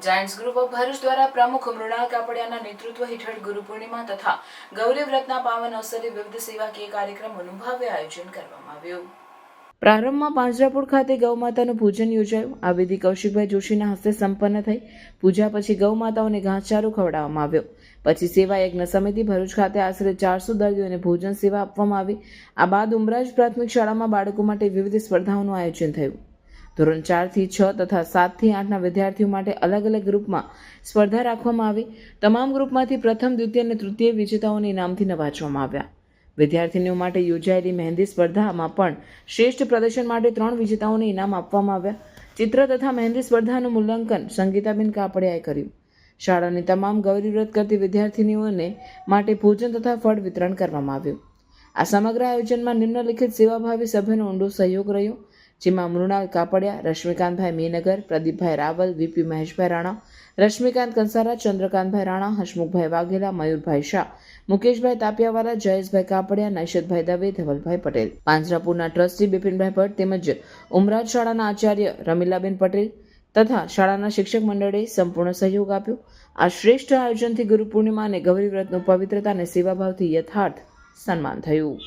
Giants group of Bharuch દ્વારા પ્રમુખ મૃણાલ કાપડિયાના નેતૃત્વ હેઠળ ગુરુ પૂર્ણિમા તથા ગૌરી વ્રતના પાવન અવસરે વિવિધ સેવાકીય કાર્યક્રમોનું ભવ્ય આયોજન કરવામાં આવ્યું. પ્રારંભમાં પાંજરાપોળ ખાતે ગૌમાતાનું પૂજન યોજાયું. આ વિધિ કૌશિકભાઈ જોશીના હસ્તે સંપન્ન થઈ. પૂજા પછી ગૌમાતાઓને ઘાસચારો ખવડાવવામાં આવ્યો. પછી સેવા યજ્ઞ સમિતિ ભરૂચ ખાતે આશરે 400 દર્દીઓને ભોજન સેવા આપવામાં આવી. આ બાદ ઉમરાજ પ્રાથમિક શાળામાં બાળકો માટે વિવિધ સ્પર્ધાઓનું આયોજન થયું. ધોરણ 4 થી 6 તથા 7 થી 8ના વિદ્યાર્થીઓ માટે અલગ અલગ ગ્રુપમાં સ્પર્ધા રાખવામાં આવી. તમામ ગ્રુપમાંથી પ્રથમ, દ્વિતીય અને તૃતીય વિજેતાઓને ઇનામથી નવાજવામાં આવ્યા. વિદ્યાર્થીનીઓ માટે યોજાયેલી મહેંદી સ્પર્ધામાં પણ શ્રેષ્ઠ પ્રદર્શન માટે 3 વિજેતાઓને ઇનામ આપવામાં આવ્યા. ચિત્ર તથા મહેંદી સ્પર્ધાનું મૂલ્યાંકન સંગીતાબેન કાપડિયાએ કર્યું. શાળાની તમામ ગૌરી વ્રત કરતી વિદ્યાર્થીનીઓને માટે ભોજન તથા ફળ વિતરણ કરવામાં આવ્યું. આ સમગ્ર આયોજનમાં નિમ્નલિખિત સેવાભાવી સભ્યોનો ઊંડો સહયોગ રહ્યો, જેમાં મૃણાલ કાપડિયા, રશ્મિકાંતભાઈ મેનગર, પ્રદીપભાઈ રાવલ, વીપી મહેશભાઈ રાણા, રશ્મિકાંત કંસારા, ચંદ્રકાંતભાઈ રાણા, હસમુખભાઈ વાઘેલા, મયુરભાઈ શાહ, મુકેશભાઈ તાપિયાવાલા, જયેશભાઈ કાપડિયા, નૈશદભાઈ દવે, ધવલભાઈ પટેલ, પાંજરાપુરના ટ્રસ્ટી બિપિનભાઈ ભટ્ટ તેમજ ઉમરાજ શાળાના આચાર્ય રમીલાબેન પટેલ તથા શાળાના શિક્ષક મંડળે સંપૂર્ણ સહયોગ આપ્યો. આ શ્રેષ્ઠ આયોજનથી ગુરુ પૂર્ણિમા અને ગૌરી વ્રતનું પવિત્રતા અને સેવાભાવથી યથાર્થ સન્માન થયું.